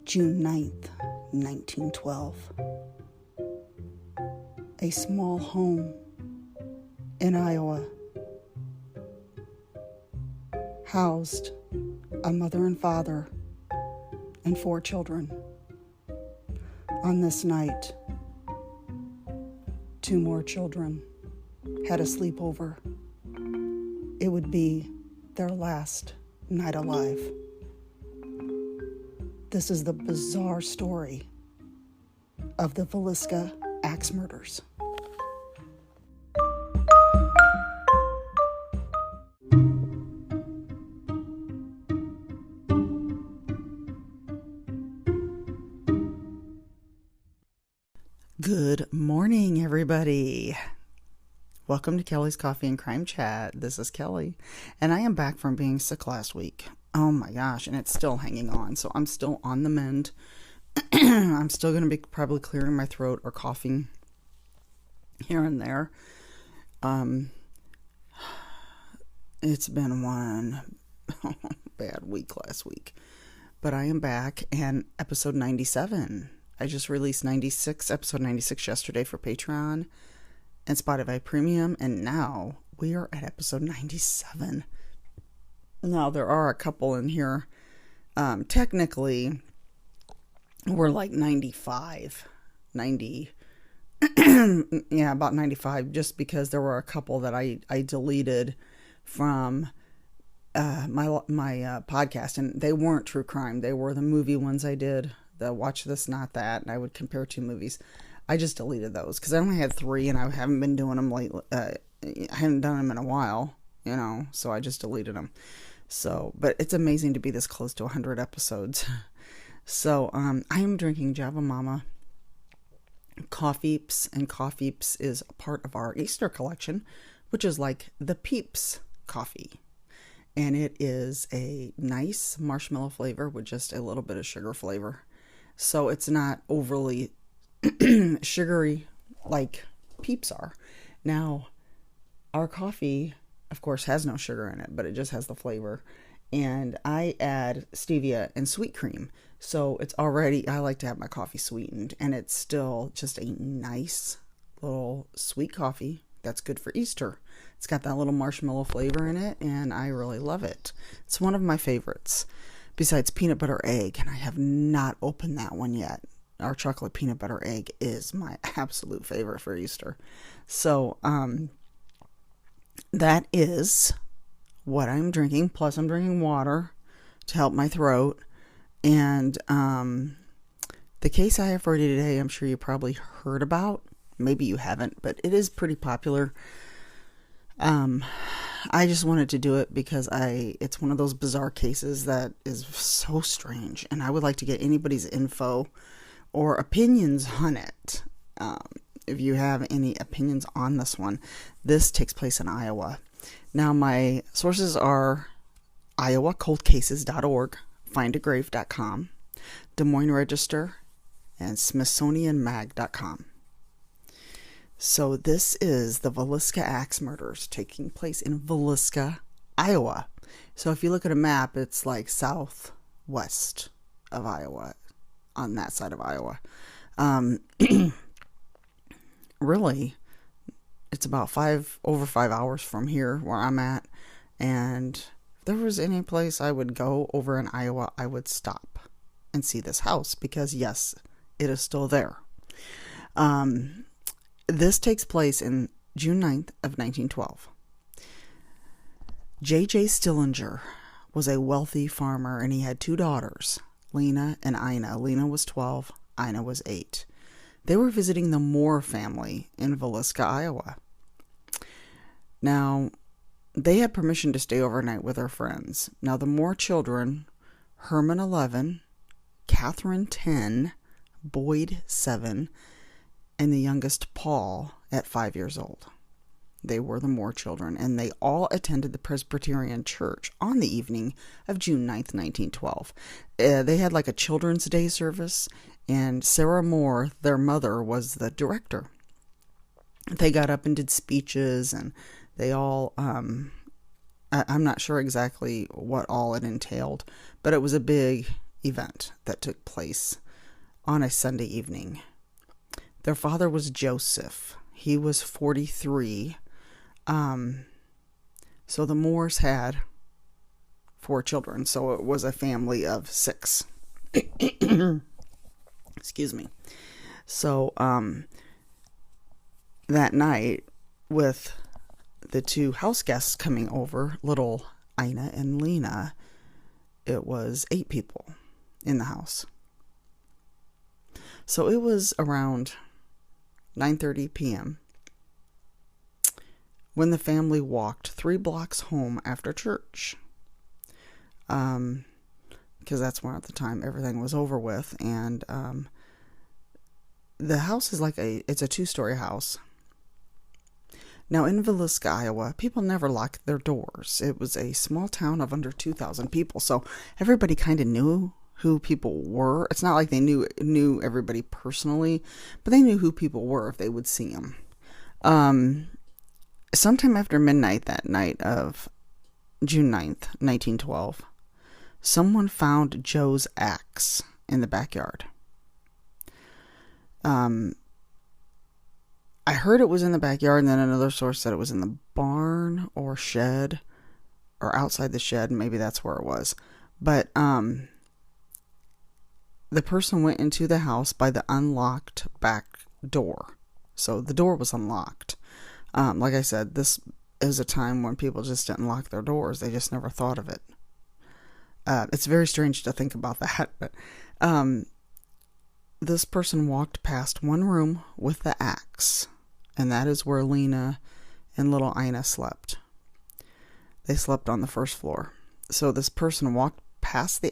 June 9th, 1912. A small home in Iowa housed a mother and father and 4 children. On this night, 2 more children had a sleepover. It would be their last night alive. This is the bizarre story of the Villisca Axe Murders. Good morning, everybody. Welcome to Kelly's Coffee and Crime Chat. This is Kelly, and I am back from being sick last week. Oh my gosh, and it's still hanging on, so I'm still on the mend. I'm still going to be probably clearing my throat or coughing here and there. It's been one bad week last week, but I am back, and episode 97. I just released episode 96 yesterday for Patreon and Spotify Premium, and now we are at episode 97. Now, there are a couple in here. Technically, we're like 90, yeah, about 95, just because there were a couple that I deleted from my podcast, and they weren't true crime. They were the movie ones I did, the Watch This, Not That, and I would compare 2 movies. I just deleted those because I only had 3, and I haven't been doing them lately. I haven't done them in a while, so I just deleted them. So, but it's amazing to be this close to 100 episodes. So, I am drinking Java Mama Coffeeps, and Coffeeps is a part of our Easter collection, which is like the Peeps coffee. And it is a nice marshmallow flavor with just a little bit of sugar flavor. So it's not overly sugary like Peeps are. Now, our coffee, of course, has no sugar in it, but it just has the flavor. And I add stevia and sweet cream. So it's already, I like to have my coffee sweetened, and it's still just a nice little sweet coffee that's good for Easter. It's got that little marshmallow flavor in it, and I really love it. It's one of my favorites, besides peanut butter egg, and I have not opened that one yet. Our chocolate peanut butter egg is my absolute favorite for Easter. So, that is what I'm drinking. Plus, I'm drinking water to help my throat. And the case I have for you today, I'm sure you probably heard about. Maybe you haven't, but it is pretty popular. I just wanted to do it because it's one of those bizarre cases that is so strange. And I would like to get anybody's info or opinions on it. If you have any opinions on this one. This takes place in Iowa. Now, my sources are iowacoldcases.org, findagrave.com, Des Moines Register, and smithsonianmag.com. So this is the Villisca Axe Murders taking place in Villisca, Iowa. So if you look at a map, it's like southwest of Iowa, on that side of Iowa. Really, it's about over 5 hours from here where I'm at. And if there was any place I would go over in Iowa, I would stop and see this house because, yes, it is still there. This takes place in June 9th of 1912. J.J. Stillinger was a wealthy farmer, and he had 2 daughters, Lena and Ina. Lena was 12, Ina was 8. They were visiting the Moore family in Villisca, Iowa. Now, they had permission to stay overnight with their friends. Now, the Moore children, Herman 11, Catherine 10, Boyd 7, and the youngest Paul at 5 years old. They were the Moore children, and they all attended the Presbyterian Church on the evening of June 9th, 1912. They had like a Children's Day service, and Sarah Moore, their mother, was the director. They got up and did speeches, and they all, I'm not sure exactly what all it entailed, but it was a big event that took place on a Sunday evening. Their father was Joseph. He was 43. So the Moores had 4 children. So it was a family of 6. Excuse me. So that night, with the 2 house guests coming over, little Ina and Lena, it was 8 people in the house. So it was around 9:30 p.m. when the family walked 3 blocks home after church. Because that's when at the time everything was over with. And the house is it's a 2-story house. Now in Villisca, Iowa, people never locked their doors. It was a small town of under 2,000 people. So everybody kind of knew who people were. It's not like they knew everybody personally, but they knew who people were if they would see them. Sometime after midnight that night of June 9th, 1912, someone found Joe's axe in the backyard. I heard it was in the backyard, and then another source said it was in the barn or shed or outside the shed. Maybe that's where it was. But the person went into the house by the unlocked back door. So the door was unlocked. Like I said, this is a time when people just didn't lock their doors. They just never thought of it. It's very strange to think about that. But this person walked past one room with the axe. And that is where Lena and little Ina slept. They slept on the first floor. So this person walked past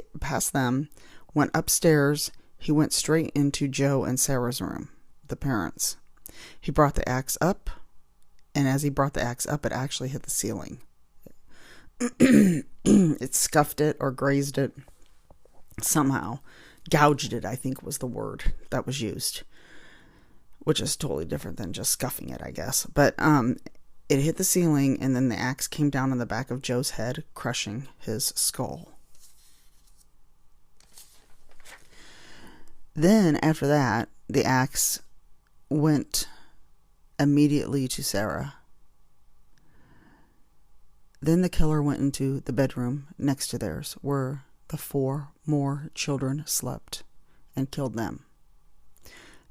them, went upstairs. He went straight into Joe and Sarah's room, the parents. He brought the axe up, and as he brought the axe up, it actually hit the ceiling. It scuffed it or grazed it somehow. Gouged it, I think was the word that was used, which is totally different than just scuffing it, I guess. But it hit the ceiling, and then the axe came down on the back of Joe's head, crushing his skull. Then, after that, the axe went immediately to Sarah. Then the killer went into the bedroom next to theirs, where the 4 more children slept, and killed them.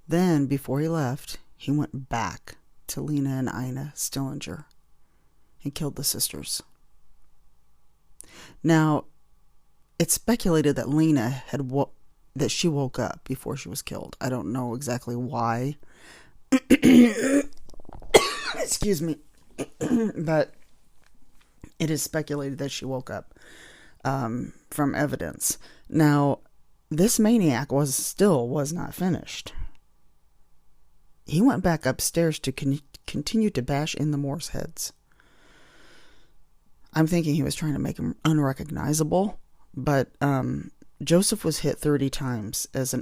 Then, before he left, he went back to Lena and Ina Stillinger and killed the sisters. Now, it's speculated that Lena that she woke up before she was killed. I don't know exactly why. Excuse me. But it is speculated that she woke up from evidence. Now, this maniac was not finished. He went back upstairs to continue to bash in the Moores' heads. I'm thinking he was trying to make him unrecognizable, but Joseph was hit 30 times. That's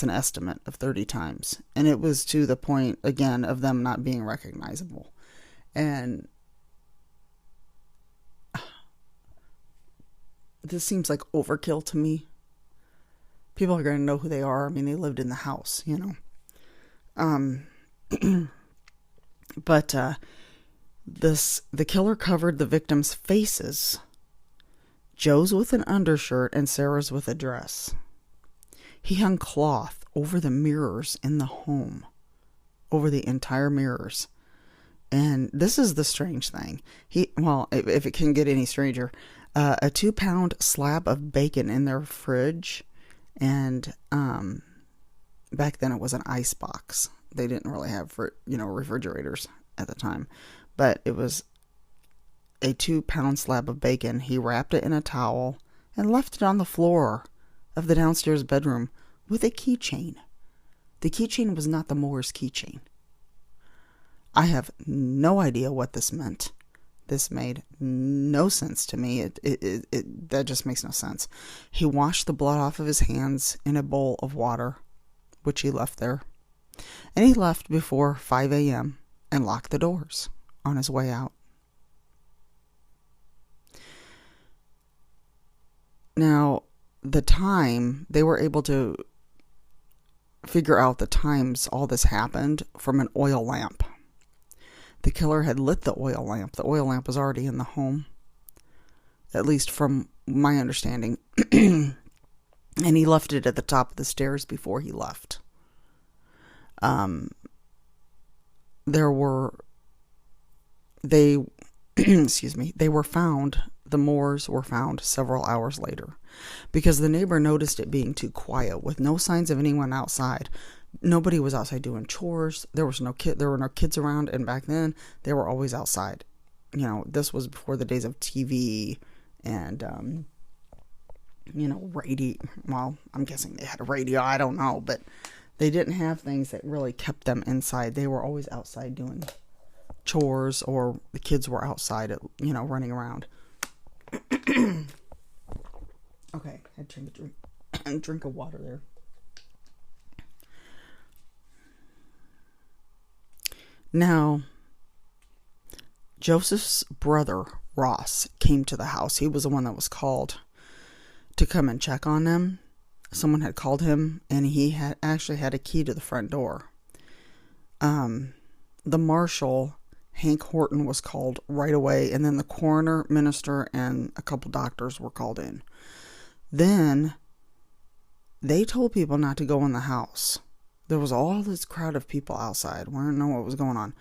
an estimate of 30 times. And it was to the point, again, of them not being recognizable. And this seems like overkill to me. People are going to know who they are. I mean, they lived in the house, you know. But the killer covered the victims' faces. Joe's with an undershirt and Sarah's with a dress. He hung cloth over the mirrors in the home, over the entire mirrors. And this is the strange thing. If it can get any stranger, a 2-pound slab of bacon in their fridge, and back then it was an ice box. They didn't really have, refrigerators at the time, but it was a 2-pound slab of bacon. He wrapped it in a towel and left it on the floor of the downstairs bedroom with a keychain. The keychain was not the Moores' keychain. I have no idea what this meant. This made no sense to me. That just makes no sense. He washed the blood off of his hands in a bowl of water, which he left there. And he left before 5 a.m. and locked the doors on his way out. Now, the time, they were able to figure out the times all this happened from an oil lamp. The killer had lit the oil lamp. The oil lamp was already in the home, at least from my understanding. And he left it at the top of the stairs before he left. The Moors were found several hours later because the neighbor noticed it being too quiet with no signs of anyone outside. Nobody was outside doing chores. There were no kids around, and back then they were always outside. This was before the days of TV and radio. Well, I'm guessing they had a radio. I don't know, but they didn't have things that really kept them inside. They were always outside doing chores, or the kids were outside, running around. Okay, I had to drink of water there. Now, Joseph's brother, Ross, came to the house. He was the one that was called to come and check on them. Someone had called him, and he had a key to the front door. The marshal, Hank Horton, was called right away, and then the coroner, minister, and a couple doctors were called in. Then they told people not to go in the house. There was all this crowd of people outside. We didn't know what was going on.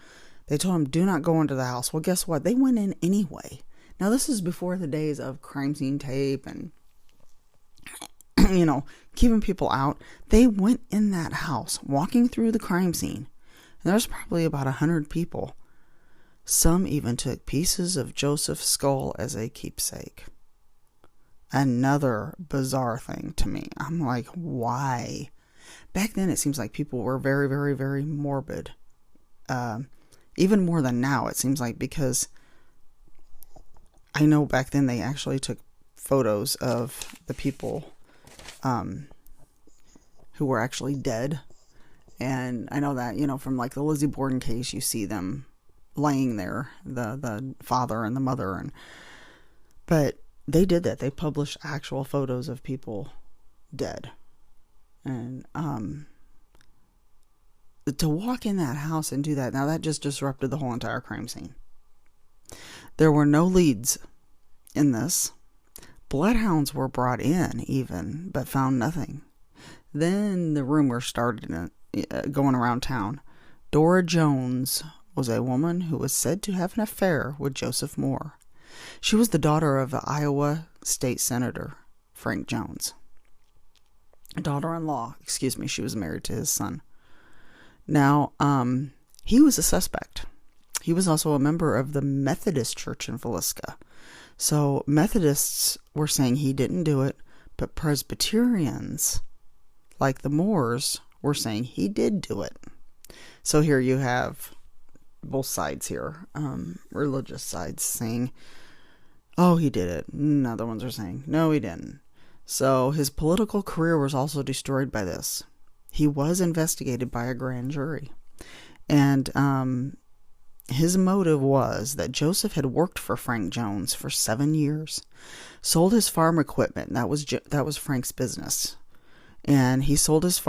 They told them, do not go into the house. Well, guess what? They went in anyway. Now, this is before the days of crime scene tape and, keeping people out. They went in that house, walking through the crime scene. And there's probably about 100 people. Some even took pieces of Joseph's skull as a keepsake. Another bizarre thing to me. I'm like, why? Back then, it seems like people were very, very, very morbid. Even more than now, it seems like, because I know back then they actually took photos of the people who were actually dead. And I know that, from like the Lizzie Borden case, you see them laying there, the father and the mother. But they did that. They published actual photos of people dead. And to walk in that house and do that, now that just disrupted the whole entire crime scene. There were no leads in this. Bloodhounds were brought in even, but found nothing. Then the rumor started going around town. Dora Jones was a woman who was said to have an affair with Joseph Moore. She was the daughter of the Iowa State Senator Frank Jones. Daughter-in-law, she was married to his son. Now, he was a suspect. He was also a member of the Methodist Church in Villisca. So Methodists were saying he didn't do it, but Presbyterians, like the Moors, were saying he did do it. So here you have both sides here, religious sides saying, oh, he did it. And other ones are saying, no, he didn't. So his political career was also destroyed by this. He was investigated by a grand jury. And his motive was that Joseph had worked for Frank Jones for 7 years, sold his farm equipment. That was Frank's business. And he sold his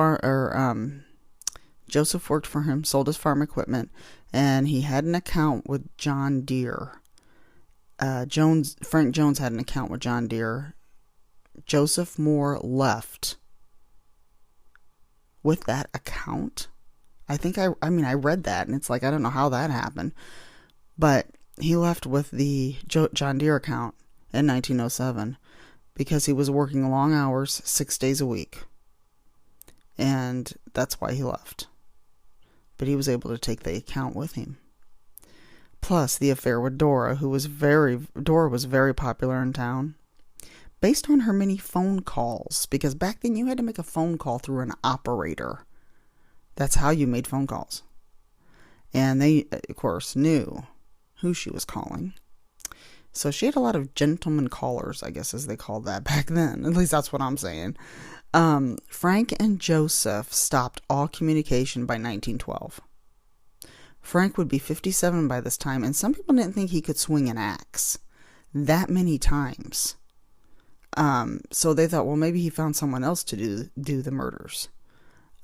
Joseph worked for him, sold his farm equipment, and he had an account with John Deere. Frank Jones had an account with John Deere. Joseph Moore left with that account. I think I read that, and it's like, I don't know how that happened, but he left with the John Deere account in 1907 because he was working long hours, 6 days a week, and that's why he left. But he was able to take the account with him. Plus the affair with Dora, Dora was very popular in town, based on her many phone calls, because back then you had to make a phone call through an operator. That's how you made phone calls. And they, of course, knew who she was calling. So she had a lot of gentleman callers, I guess, as they called that back then. At least that's what I'm saying. Frank and Joseph stopped all communication by 1912. Frank would be 57 by this time, and some people didn't think he could swing an axe that many times. So they thought, well, maybe he found someone else to do the murders.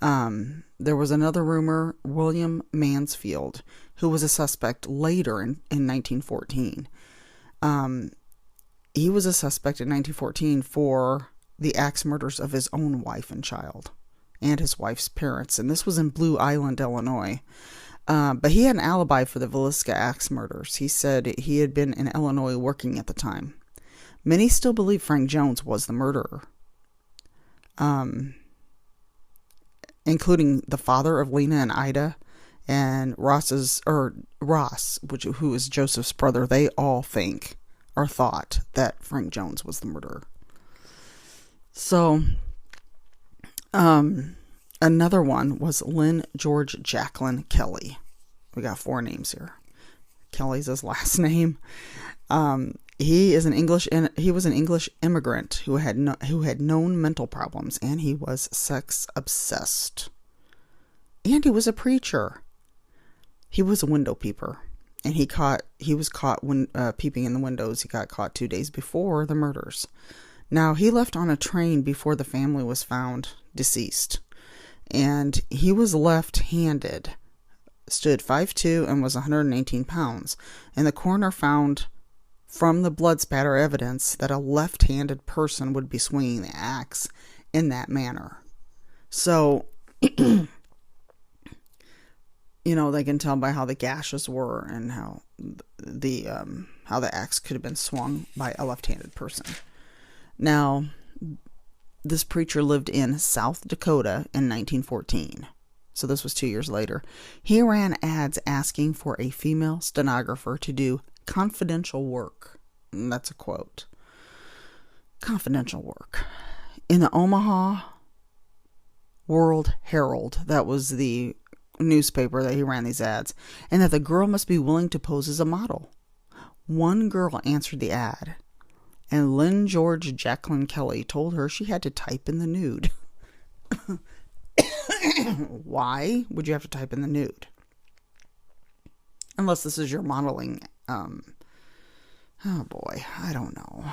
There was another rumor, William Mansfield, who was a suspect later in 1914. He was a suspect in 1914 for the axe murders of his own wife and child and his wife's parents. And this was in Blue Island, Illinois. But he had an alibi for the Villisca Axe Murders. He said he had been in Illinois working at the time. Many still believe Frank Jones was the murderer, including the father of Lena and Ida, and Ross, who is Joseph's brother. They all think or thought that Frank Jones was the murderer. So, another one was Lynn George Jacqueline Kelly. We got 4 names here. Kelly's his last name. He was an English immigrant who had known mental problems, and he was sex obsessed. And he was a preacher. He was a window peeper, and he was caught when peeping in the windows. He got caught 2 days before the murders. Now, he left on a train before the family was found deceased, and he was left-handed, stood 5'2", and was 118 pounds, and the coroner found from the blood spatter evidence that a left-handed person would be swinging the axe in that manner. So, they can tell by how the gashes were and how the axe could have been swung by a left-handed person. Now, this preacher lived in South Dakota in 1914. So this was 2 years later. He ran ads asking for a female stenographer to do confidential work. And that's a quote. Confidential work. In the Omaha World Herald, that was the newspaper that he ran these ads, and that the girl must be willing to pose as a model. One girl answered the ad, and Lynn George Jacqueline Kelly told her she had to type in the nude. Why would you have to type in the nude? Unless this is your modeling. Oh boy, I don't know.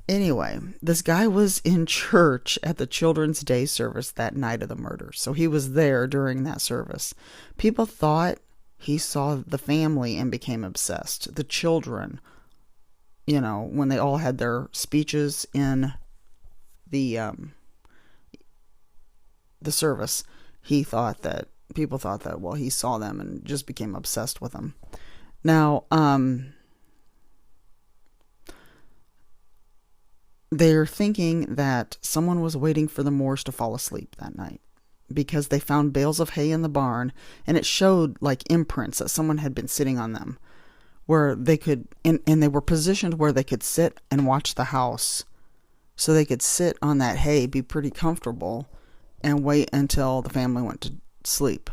Anyway, this guy was in church at the Children's Day service that night of the murder. So he was there during that service. People thought he saw the family and became obsessed. The children, when they all had their speeches in the service, people thought that, well, he saw them and just became obsessed with them. Now, they're thinking that someone was waiting for the Moores to fall asleep that night because they found bales of hay in the barn, and it showed like imprints that someone had been sitting on them, where they could, and they were positioned where they could sit and watch the house. So they could sit on that hay, be pretty comfortable, and wait until the family went to sleep.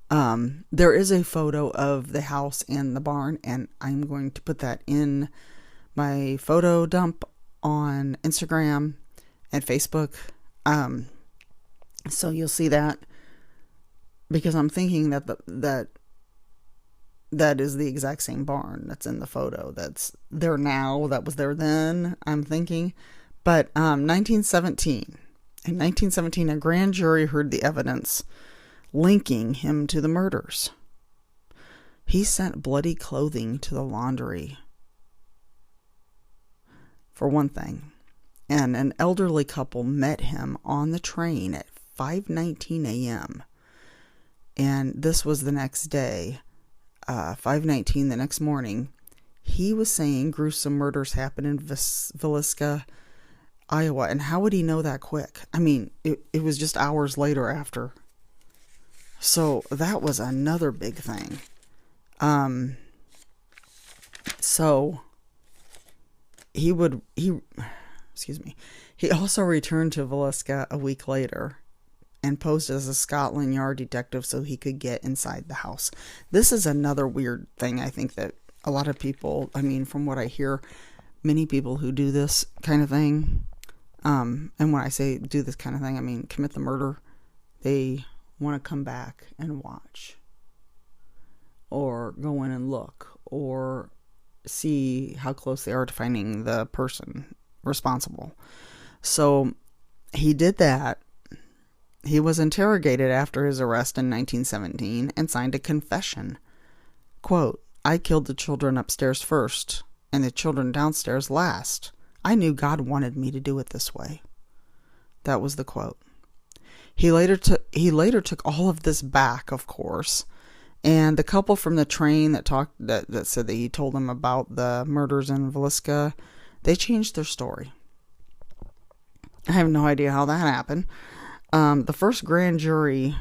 There is a photo of the house and the barn, and I'm going to put that in my photo dump on Instagram and Facebook. So you'll see that, because I'm thinking that that is the exact same barn that's in the photo that's there now, that was there then, I'm thinking. But 1917. In 1917, a grand jury heard the evidence linking him to the murders. He sent bloody clothing to the laundry, for one thing. And an elderly couple met him on the train at 5:19 a.m. And this was the next day, 5:19 the next morning. He was saying gruesome murders happened in Villisca, Iowa. And how would he know that quick? I mean, it was just hours later after. So that was another big thing. So he also returned to Villisca a week later and posed as a Scotland Yard detective so he could get inside the house. This is another weird thing. I think that a lot of people, from what I hear, many people who do this kind of thing, and when I say do this kind of thing, I mean commit the murder, they want to come back and watch, or go in and look, or see how close they are to finding the person responsible. So he did that. He was interrogated after his arrest in 1917 and signed a confession. Quote, "I killed the children upstairs first and the children downstairs last. I knew God wanted me to do it this way." That was the quote. He later took all of this back, of course. And the couple from the train that said that he told them about the murders in Villisca, they changed their story. I have no idea how that happened. The first grand jury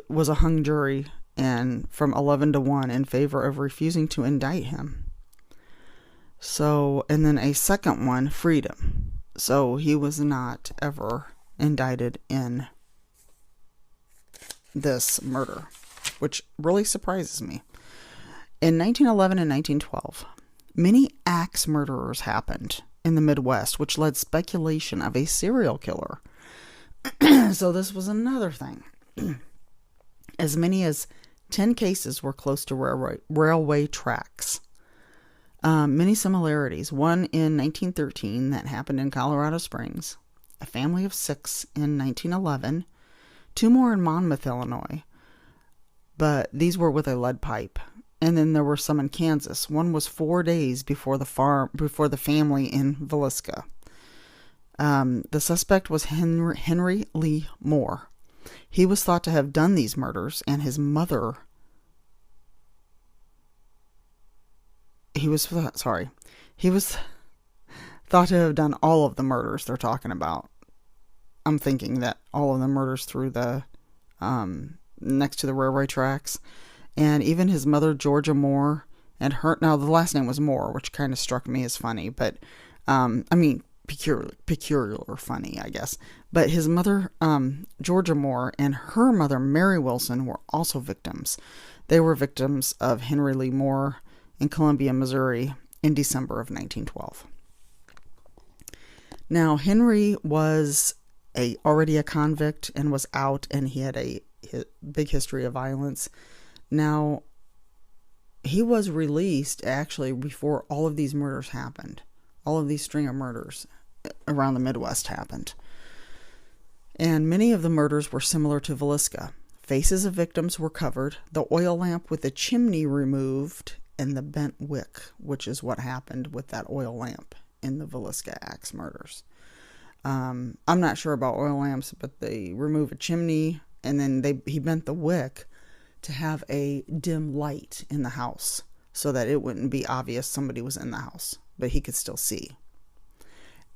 was a hung jury, and from 11-1 in favor of refusing to indict him. So, and then a second one freed him. So he was not ever indicted in this murder, which really surprises me. In 1911 and 1912, many axe murderers happened in the Midwest, which led speculation of a serial killer. So this was another thing. As many as 10 cases were close to railway tracks. Many similarities. One in 1913 that happened in Colorado Springs. A family of 6 in 1911. 2 more in Monmouth, Illinois. But these were with a lead pipe. And then there were some in Kansas. One was 4 days before the family in Villisca. The suspect was Henry Lee Moore. He was thought to have done these murders, and his mother... He was thought to have done all of the murders they're talking about. I'm thinking that all of the murders through the... next to the railway tracks. And even his mother, Georgia Moore, and her... Now, the last name was Moore, which kind of struck me as funny, but... peculiar funny, I guess. But his mother, Georgia Moore, and her mother, Mary Wilson, were also victims. They were victims of Henry Lee Moore in Columbia, Missouri, in December of 1912. Now, Henry was already a convict and was out, and he had a big history of violence. Now, he was released actually before all of these murders happened. All of these string of murders around the Midwest happened. And many of the murders were similar to Villisca. Faces of victims were covered, the oil lamp with the chimney removed, and the bent wick, which is what happened with that oil lamp in the Villisca Axe Murders. I'm not sure about oil lamps, but they remove a chimney, and then he bent the wick to have a dim light in the house so that it wouldn't be obvious somebody was in the house, but he could still see.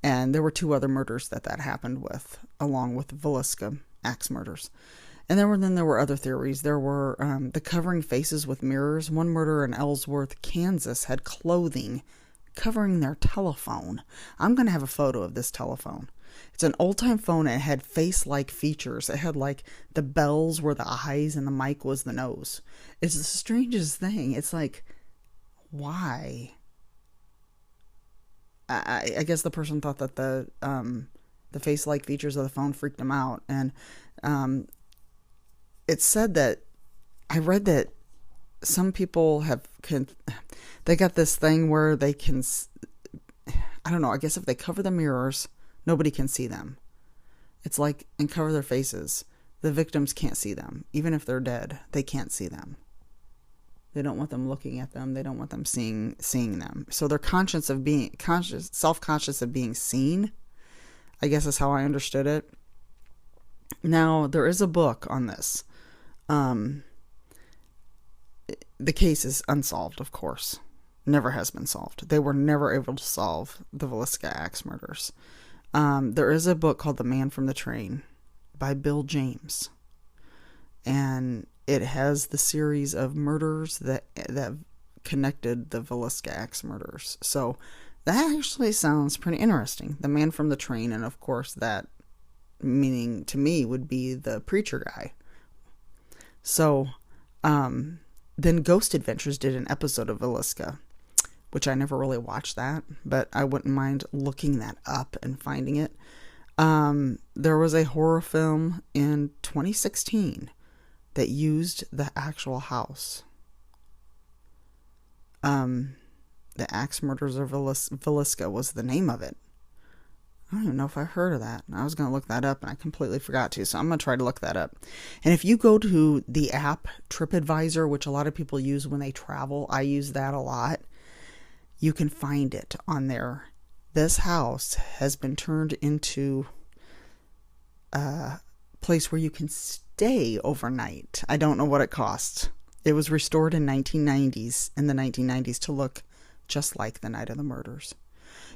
And there were 2 other murders that happened with, along with Villisca Axe Murders. And then there were other theories. There were the covering faces with mirrors. One murderer in Ellsworth, Kansas, had clothing covering their telephone. I'm going to have a photo of this telephone. It's an old-time phone, and it had face-like features. It had, like, the bells were the eyes, and the mic was the nose. It's the strangest thing. It's like, why? I guess the person thought that the face-like features of the phone freaked him out. And it said that, I read that some people they got this thing where they can, I don't know, I guess if they cover the mirrors, nobody can see them. It's like, and cover their faces, the victims can't see them. Even if they're dead, they can't see them. They don't want them looking at them. They don't want them seeing them. So they're self-conscious of being seen, I guess is how I understood it. Now, there is a book on this. The case is unsolved, of course. Never has been solved. They were never able to solve the Villisca Axe Murders. There is a book called The Man from the Train by Bill James. And it has the series of murders that connected the Villisca Axe Murders. So that actually sounds pretty interesting. The Man from the Train, and of course that meaning to me would be the preacher guy. So then Ghost Adventures did an episode of Villisca, which I never really watched that, but I wouldn't mind looking that up and finding it. There was a horror film in 2016 that used the actual house. The Axe Murders of Villisca was the name of it. I don't even know if I heard of that. I was going to look that up and I completely forgot to. So I'm going to try to look that up. And if you go to the app TripAdvisor, which a lot of people use when they travel, I use that a lot. You can find it on there. This house has been turned into a place where you can stay overnight. I don't know what it costs. It was restored in the 1990s to look just like the night of the murders.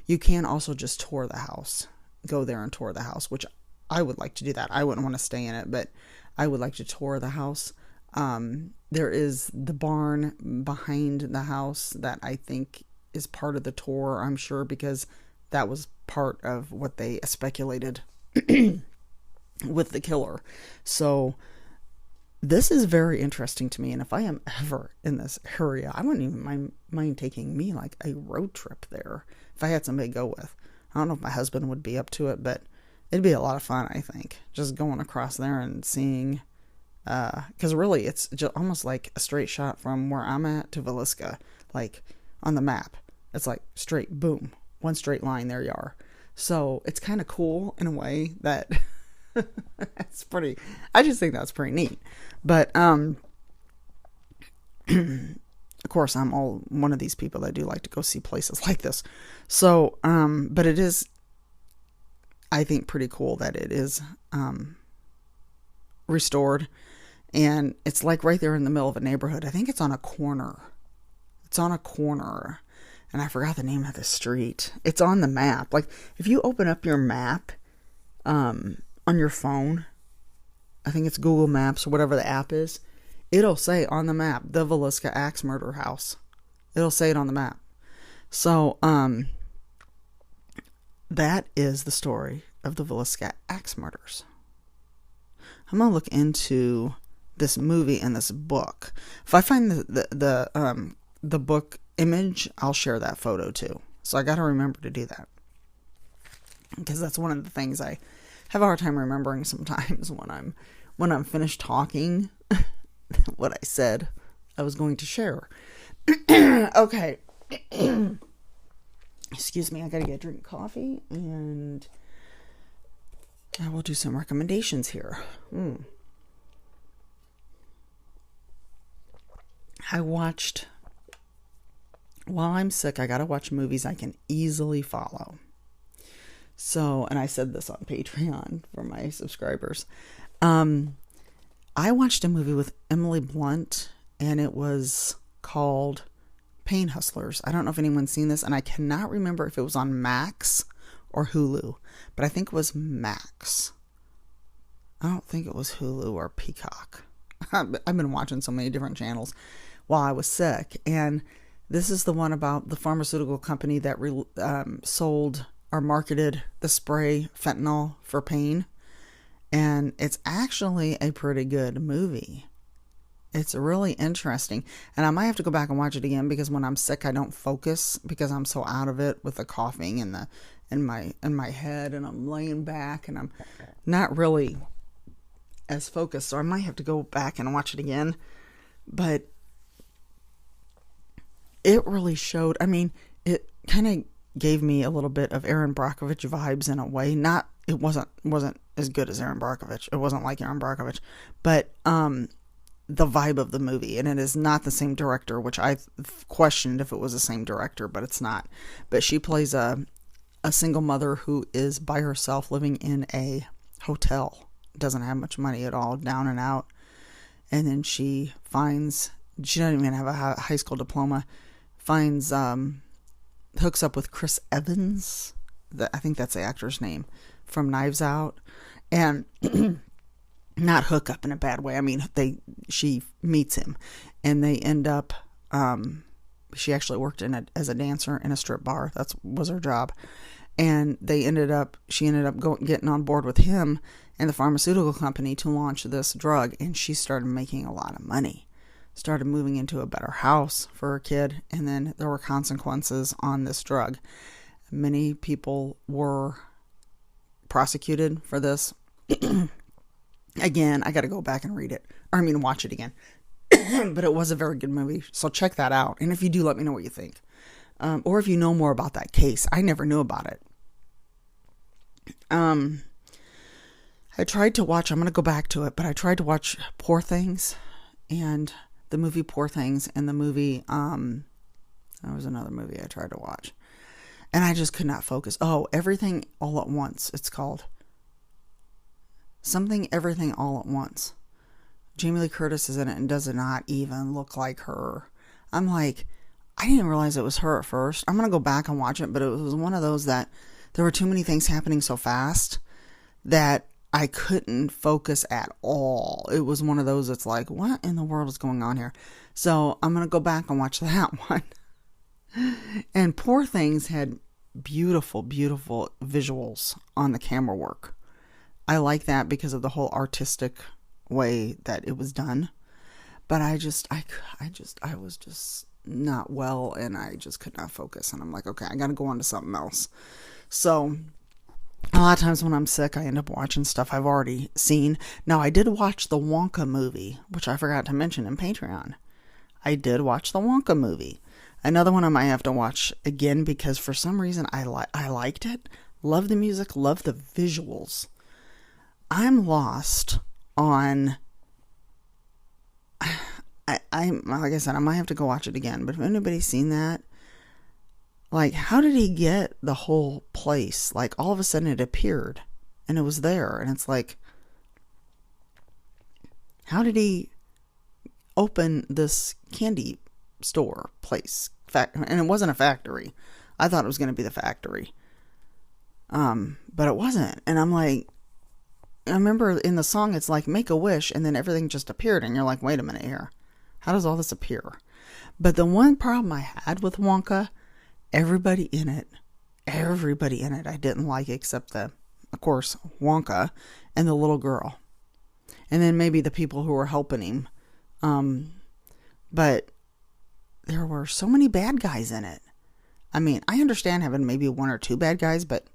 You can also just tour the house, go there and tour the house, which I would like to do that. I wouldn't want to stay in it, but I would like to tour the house. There is the barn behind the house that I think is part of the tour, I'm sure, because that was part of what they speculated with the killer. So this is very interesting to me. And if I am ever in this area, I wouldn't even mind taking me like a road trip there if I had somebody to go with. I don't know if my husband would be up to it, but it'd be a lot of fun, I think, just going across there and seeing, because really it's just almost like a straight shot from where I'm at to Villisca, like on the map. It's like straight, boom, one straight line, there you are. So it's kind of cool in a way that it's pretty, I just think that's pretty neat. But of course, I'm all one of these people that do like to go see places like this. So, but it is, I think, pretty cool that it is restored. And it's like right there in the middle of a neighborhood. I think it's on a corner. It's on a corner. And I forgot the name of the street. It's on the map. Like, if you open up your map on your phone, I think it's Google Maps or whatever the app is, it'll say on the map, the Villisca Axe Murder House. It'll say it on the map. So, that is the story of the Villisca Axe Murders. I'm going to look into this movie and this book. If I find the book image, I'll share that photo too. So I got to remember to do that, because that's one of the things I have a hard time remembering sometimes when I'm finished talking what I said I was going to share. Okay. Excuse me, I got to get a drink of coffee and I will do some recommendations here. While I'm sick, I gotta watch movies I can easily follow. So, and I said this on Patreon for my subscribers. I watched a movie with Emily Blunt, and it was called Pain Hustlers. I don't know if anyone's seen this, and I cannot remember if it was on Max or Hulu, but I think it was Max. I don't think it was Hulu or Peacock. I've been watching so many different channels while I was sick, and this is the one about the pharmaceutical company that sold or marketed the spray fentanyl for pain. And it's actually a pretty good movie. It's really interesting. And I might have to go back and watch it again, because when I'm sick, I don't focus because I'm so out of it with the coughing and in my head, and I'm laying back and I'm not really as focused. So I might have to go back and watch it again. But it really showed, I mean, it kind of gave me a little bit of Aaron Brockovich vibes in a way. It wasn't as good as Aaron Brockovich. It wasn't like Aaron Brockovich, but the vibe of the movie, and it is not the same director, which I questioned if it was the same director, but it's not. But she plays a single mother who is by herself living in a hotel, doesn't have much money at all, down and out, and then she doesn't even have a high school diploma, hooks up with Chris Evans, I think that's the actor's name, from Knives Out, and not hook up in a bad way. I mean, she meets him, and they end up, she actually worked as a dancer in a strip bar. That was her job. And she ended up getting on board with him and the pharmaceutical company to launch this drug. And she started making a lot of money, started moving into a better house for her kid. And then there were consequences on this drug. Many people were prosecuted for this. Again, I got to go back and watch it again. But it was a very good movie. So check that out. And if you do, let me know what you think. Or if you know more about that case. I never knew about it. I tried to watch, I'm going to go back to it, but I tried to watch Poor Things and the movie Poor Things and the movie, there was another movie I tried to watch. And I just could not focus. Oh, Everything All at Once, it's called. Something Everything All at Once. Jamie Lee Curtis is in it and does not even look like her. I'm like, I didn't realize it was her at first. I'm going to go back and watch it, but it was one of those that there were too many things happening so fast that I couldn't focus at all. It was one of those that's like, what in the world is going on here? So I'm going to go back and watch that one. And Poor Things had beautiful, beautiful visuals on the camera work. I like that because of the whole artistic way that it was done. But I was just not well, and I just could not focus. And I'm like, okay, I got to go on to something else. So a lot of times when I'm sick, I end up watching stuff I've already seen. Now, I did watch the Wonka movie, which I forgot to mention in Patreon. I did watch the Wonka movie. Another one I might have to watch again because for some reason I liked it. Love the music, love the visuals. I'm lost on... I'm like I said, I might have to go watch it again. But if anybody's seen that, like, how did he get the whole place? Like, all of a sudden it appeared and it was there. And it's like, how did he open this candy store place? And it wasn't a factory. I thought it was going to be the factory. But it wasn't. And I'm like, I remember in the song, it's like, make a wish. And then everything just appeared. And you're like, wait a minute here. How does all this appear? But the one problem I had with Wonka, everybody in it, I didn't like except of course, Wonka and the little girl. And then maybe the people who were helping him. But there were so many bad guys in it. I mean, I understand having maybe one or two bad guys, but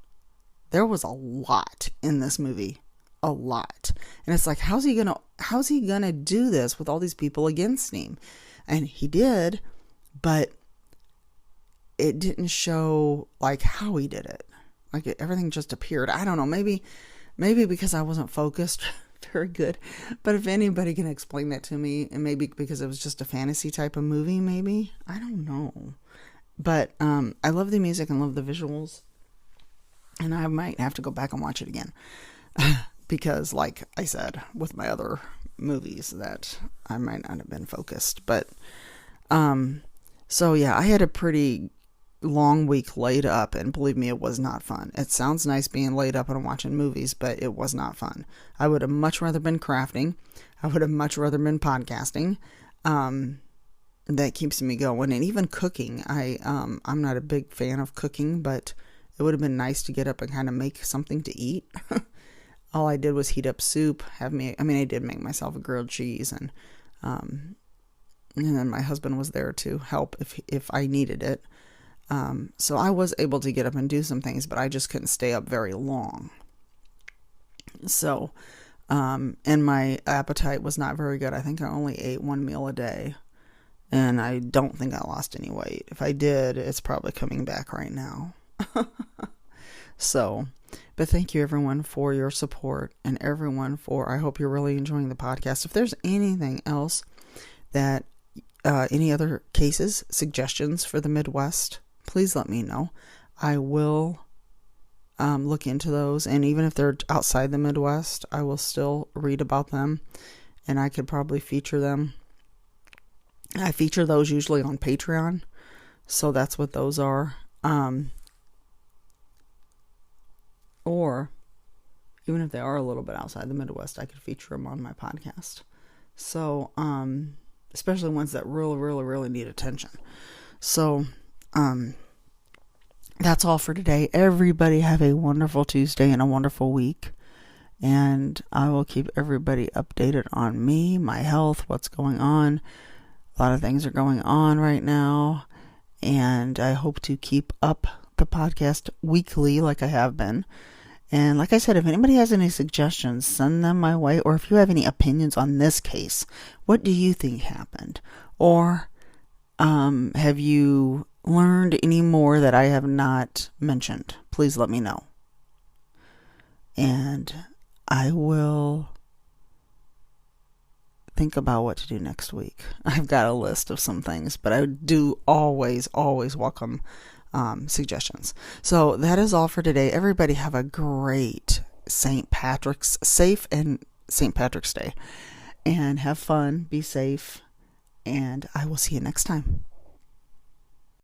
there was a lot in this movie. A lot. And it's like, how's he gonna do this with all these people against him? And he did, but it didn't show like how he did it. Like everything just appeared. I don't know, maybe because I wasn't focused very good. But if anybody can explain that to me, and maybe because it was just a fantasy type of movie, maybe, I don't know. But I love the music and love the visuals, and I might have to go back and watch it again. Because, like I said, with my other movies, that I might not have been focused. But, so yeah, I had a pretty long week laid up, and believe me, it was not fun. It sounds nice being laid up and watching movies, but it was not fun. I would have much rather been crafting. I would have much rather been podcasting. That keeps me going. And even cooking. I'm not a big fan of cooking, but it would have been nice to get up and kind of make something to eat. All I did was heat up soup, I did make myself a grilled cheese, and then my husband was there to help if I needed it. So I was able to get up and do some things, but I just couldn't stay up very long. So, and my appetite was not very good. I think I only ate one meal a day, and I don't think I lost any weight. If I did, it's probably coming back right now. So, but thank you everyone for your support, and I hope you're really enjoying the podcast. If there's anything else that, any other cases, suggestions for the Midwest, please let me know. I will look into those, and even if they're outside the Midwest, I will still read about them, and I could probably feature them. I feature those usually on Patreon, so that's what those are. Or even if they are a little bit outside the Midwest, I could feature them on my podcast. So, especially ones that really, really, really need attention. So, that's all for today. Everybody have a wonderful Tuesday and a wonderful week. And I will keep everybody updated on me, my health, what's going on. A lot of things are going on right now. And I hope to keep up the podcast weekly like I have been. And like I said, if anybody has any suggestions, send them my way. Or if you have any opinions on this case, what do you think happened? Or have you learned any more that I have not mentioned? Please let me know. and I will think about what to do next week. I've got a list of some things, but I do always welcome suggestions. So that is all for today. Everybody have a great safe and St. Patrick's Day, and have fun, be safe, and I will see you next time.